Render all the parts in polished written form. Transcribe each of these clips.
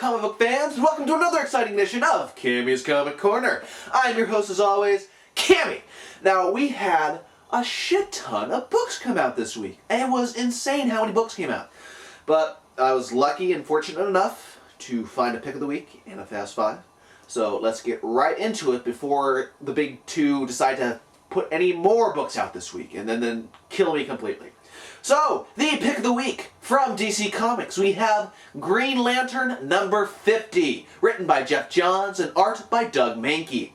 comic book fans, and welcome to another exciting edition of Cammy's Comic Corner. I'm your host, as always, Cammy. Now, we had a shit ton of books come out this week, and it was insane how many books came out. But I was lucky and fortunate enough to find a pick of the week and a Fast Five. So let's get right into it before the big two decide to put any more books out this week and then kill me completely. So, the pick of the week from DC Comics, we have Green Lantern number 50, written by Geoff Johns and art by Doug Mahnke.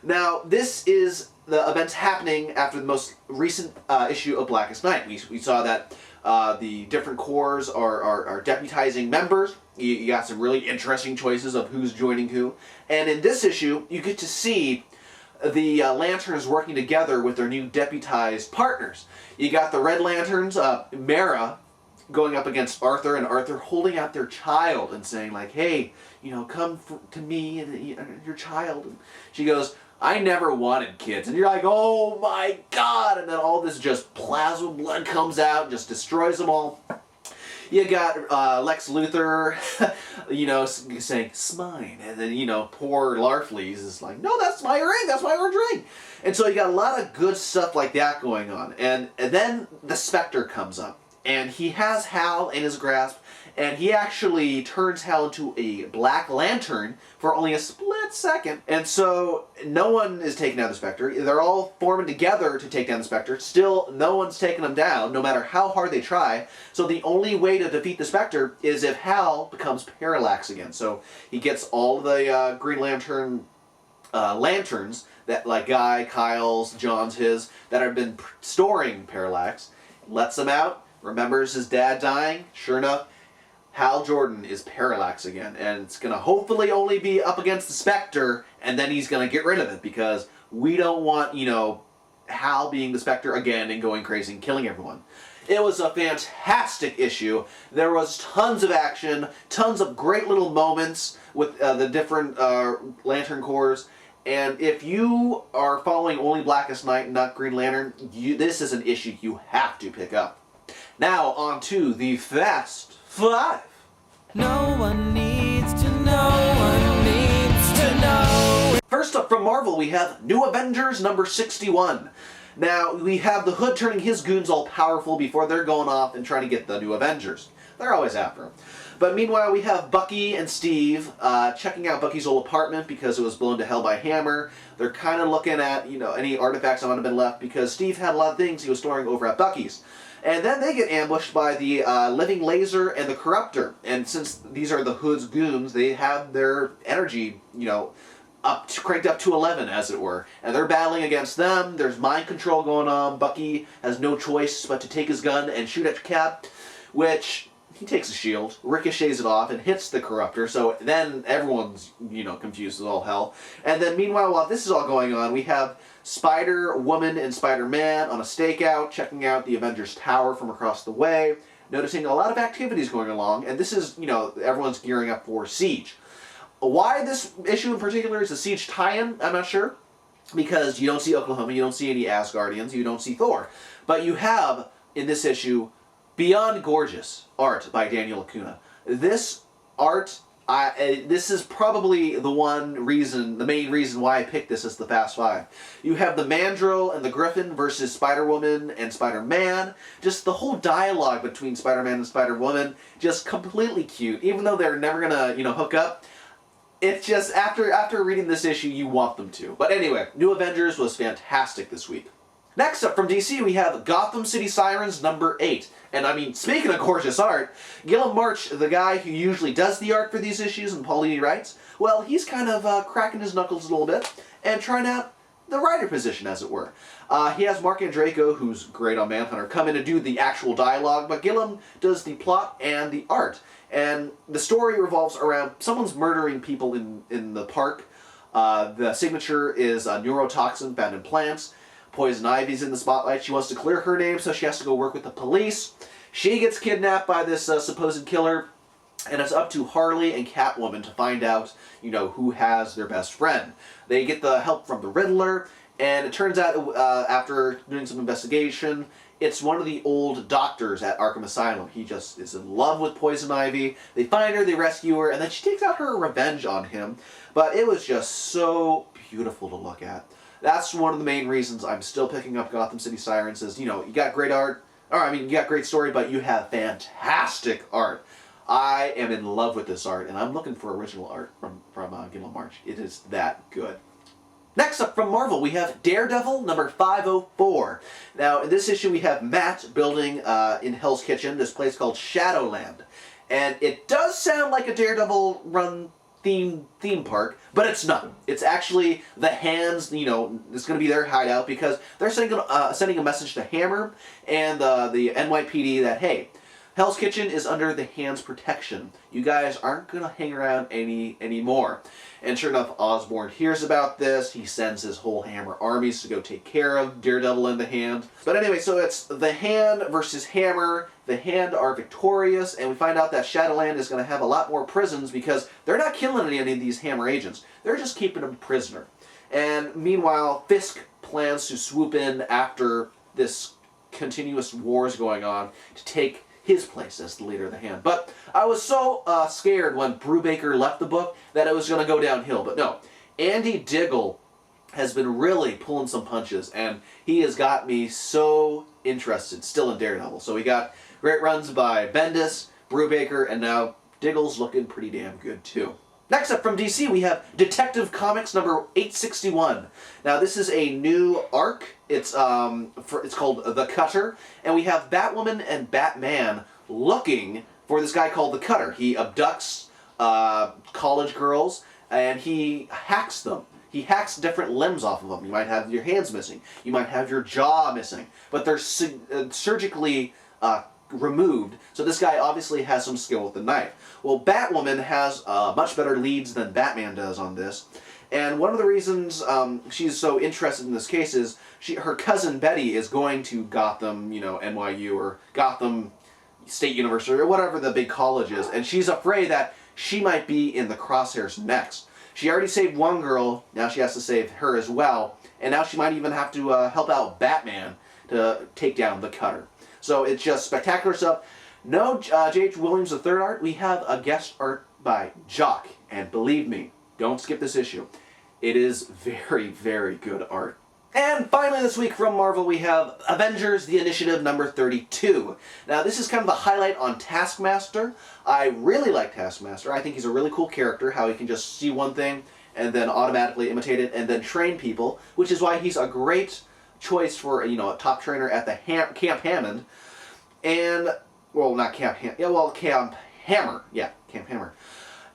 Now, this is the events happening after the most recent issue of Blackest Night. We saw that the different corps are deputizing members. You got some really interesting choices of who's joining who. And in this issue, you get to see the Lanterns working together with their new deputized partners. You got the Red Lanterns, Mara, going up against Arthur, and Arthur holding out their child and saying like, hey, come to me and your child. And she goes, I never wanted kids. And you're like, oh my god! And then all this just plasma blood comes out and just destroys them all. You got Lex Luthor, saying, "Smine," and then, poor Larfleeze is like, "No, that's my ring, that's my orange ring." And so you got a lot of good stuff like that going on. And then the Spectre comes up, and he has Hal in his grasp, and he actually turns Hal into a Black Lantern for only a split second. And so no one is taking down the Spectre. They're all forming together to take down the Spectre. Still, no one's taking them down, no matter how hard they try. So the only way to defeat the Spectre is if Hal becomes Parallax again. So he gets all the Green Lantern lanterns, that like Guy, Kyle's, John's, his, that have been storing Parallax, lets them out, remembers his dad dying. Sure enough, Hal Jordan is Parallax again, and it's going to hopefully only be up against the Spectre, and then he's going to get rid of it, because we don't want, Hal being the Spectre again and going crazy and killing everyone. It was a fantastic issue. There was tons of action, tons of great little moments with the different Lantern Corps, and if you are following only Blackest Night and not Green Lantern, this is an issue you have to pick up. Now, on to the Fast Five. No one needs to know. First up from Marvel, we have New Avengers number 61. Now, we have the Hood turning his goons all powerful before they're going off and trying to get the New Avengers. They're always after him. But meanwhile, we have Bucky and Steve checking out Bucky's old apartment because it was blown to hell by Hammer. They're kind of looking at, any artifacts that might have been left because Steve had a lot of things he was storing over at Bucky's. And then they get ambushed by the Living Laser and the Corruptor. And since these are the Hood's goons, they have their energy, cranked up to 11, as it were. And they're battling against them. There's mind control going on. Bucky has no choice but to take his gun and shoot at Cap, which he takes a shield, ricochets it off, and hits the Corruptor. So then everyone's, confused as all hell. And then meanwhile, while this is all going on, we have Spider-Woman and Spider-Man on a stakeout, checking out the Avengers Tower from across the way, noticing a lot of activities going along, and this is, everyone's gearing up for Siege. Why this issue in particular is a Siege tie-in, I'm not sure, because you don't see Oklahoma, you don't see any Asgardians, you don't see Thor, but you have, in this issue, beyond gorgeous art by Daniel Acuna. This art, this is probably the main reason why I picked this as the Fast Five. You have the Mandrill and the Griffin versus Spider-Woman and Spider-Man. Just the whole dialogue between Spider-Man and Spider-Woman, just completely cute. Even though they're never gonna, hook up, it's just, after reading this issue, you want them to. But anyway, New Avengers was fantastic this week. Next up from DC, we have Gotham City Sirens number 8. And speaking of gorgeous art, Gilliam March, the guy who usually does the art for these issues and Paul Dini writes, well, he's kind of cracking his knuckles a little bit and trying out the writer position, as it were. He has Mark Andreyko, who's great on Manhunter, come in to do the actual dialogue, but Gilliam does the plot and the art. And the story revolves around someone's murdering people in the park. The signature is a neurotoxin found in plants. Poison Ivy's in the spotlight. She wants to clear her name, so she has to go work with the police. She gets kidnapped by this supposed killer, and it's up to Harley and Catwoman to find out, who has their best friend. They get the help from the Riddler, and it turns out, after doing some investigation, It's one of the old doctors at Arkham Asylum. He just is in love with Poison Ivy. They find her, they rescue her, and then she takes out her revenge on him. But it was just so beautiful to look at. That's one of the main reasons I'm still picking up Gotham City Sirens is, you got great art, you got great story, but you have fantastic art. I am in love with this art, and I'm looking for original art from Gimel March. It is that good. Next up from Marvel, we have Daredevil number 504. Now, in this issue, we have Matt building in Hell's Kitchen this place called Shadowland. And it does sound like a Daredevil run theme park, but it's not. It's actually the Hands, it's going to be their hideout because they're sending a message to Hammer and the NYPD that, hey, Hell's Kitchen is under the Hands' protection. You guys aren't going to hang around anymore. And sure enough, Osborn hears about this. He sends his whole Hammer armies to go take care of Daredevil and the Hand. But anyway, so it's the Hand versus Hammer. The Hand are victorious, and we find out that Shadowland is going to have a lot more prisons because they're not killing any of these Hammer agents. They're just keeping them prisoner. And meanwhile, Fisk plans to swoop in after this continuous wars going on to take his place as the leader of the Hand. But I was so scared when Brubaker left the book that it was going to go downhill. But no, Andy Diggle has been really pulling some punches, and he has got me so interested still in Daredevil. So we got great runs by Bendis, Brubaker, and now Diggle's looking pretty damn good too. Next up from DC, we have Detective Comics number 861. Now this is a new arc. It's called The Cutter, and we have Batwoman and Batman looking for this guy called The Cutter. He abducts college girls and he hacks them. He hacks different limbs off of them. You might have your hands missing. You might have your jaw missing, but they're surgically removed, so this guy obviously has some skill with the knife. Well, Batwoman has much better leads than Batman does on this, and one of the reasons she's so interested in this case is her cousin Betty is going to Gotham, NYU or Gotham State University or whatever the big college is, and she's afraid that she might be in the crosshairs next. She already saved one girl, now she has to save her as well, and now she might even have to help out Batman to take down the Cutter. So it's just spectacular stuff. No J.H. Williams III art. We have a guest art by Jock. And believe me, don't skip this issue. It is very, very good art. And finally this week from Marvel we have Avengers, The Initiative number 32. Now this is kind of a highlight on Taskmaster. I really like Taskmaster. I think he's a really cool character, how he can just see one thing and then automatically imitate it and then train people, which is why he's a great choice for a top trainer at the Camp Hammond, and Camp Hammer, Camp Hammer.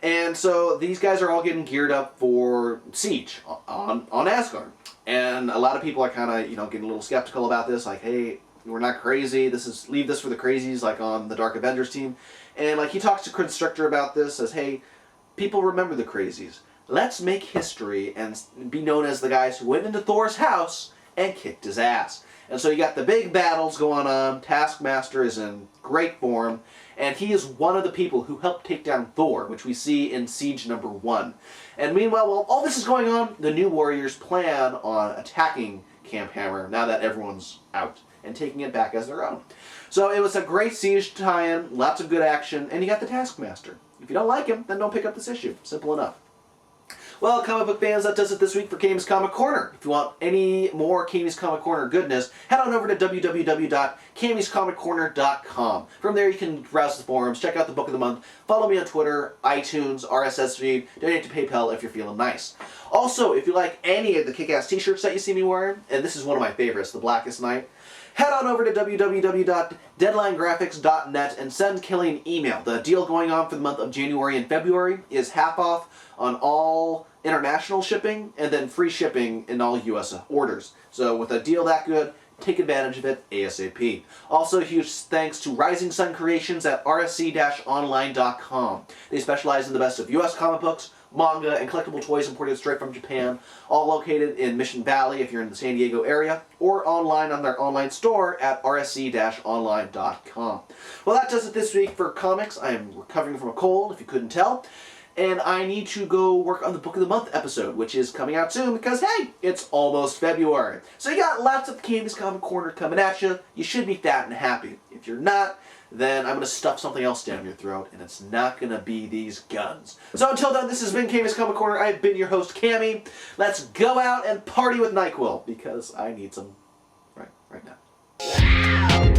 And so these guys are all getting geared up for Siege on Asgard, and a lot of people are kind of getting a little skeptical about this, like, hey, we're not crazy. Leave this for the crazies, like on the Dark Avengers team. And like he talks to Constrictor about this, says, hey, people remember the crazies. Let's make history and be known as the guys who went into Thor's house and kicked his ass. And so you got the big battles going on. Taskmaster is in great form, and he is one of the people who helped take down Thor, which we see in Siege number 1. And meanwhile, while all this is going on, the New Warriors plan on attacking Camp Hammer now that everyone's out and taking it back as their own. So it was a great Siege tie-in, lots of good action, and you got the Taskmaster. If you don't like him, then don't pick up this issue. Simple enough. Well, comic book fans, that does it this week for Cammy's Comic Corner. If you want any more Cammy's Comic Corner goodness, head on over to www.cammyscomiccorner.com. From there you can browse the forums, check out the book of the month, follow me on Twitter, iTunes, RSS feed, donate to PayPal if you're feeling nice. Also, if you like any of the kick-ass t-shirts that you see me wearing, and this is one of my favorites, The Blackest Night, head on over to www.deadlinegraphics.net and send Kelly an email. The deal going on for the month of January and February is half off on all international shipping and then free shipping in all U.S. orders. So with a deal that good, take advantage of it ASAP. Also, huge thanks to Rising Sun Creations at rsc-online.com. They specialize in the best of U.S. comic books, manga, and collectible toys imported straight from Japan, all located in Mission Valley if you're in the San Diego area, or online on their online store at rsc-online.com. Well, that does it this week for comics. I am recovering from a cold, if you couldn't tell. and I need to go work on the Book of the Month episode, which is coming out soon because, hey, it's almost February. So you got lots of Cammy's Comic Corner coming at you. You should be fat and happy. If you're not, then I'm going to stuff something else down your throat, and it's not going to be these guns. So until then, this has been Cammy's Comic Corner. I've been your host, Cammy. Let's go out and party with NyQuil, because I need some right now.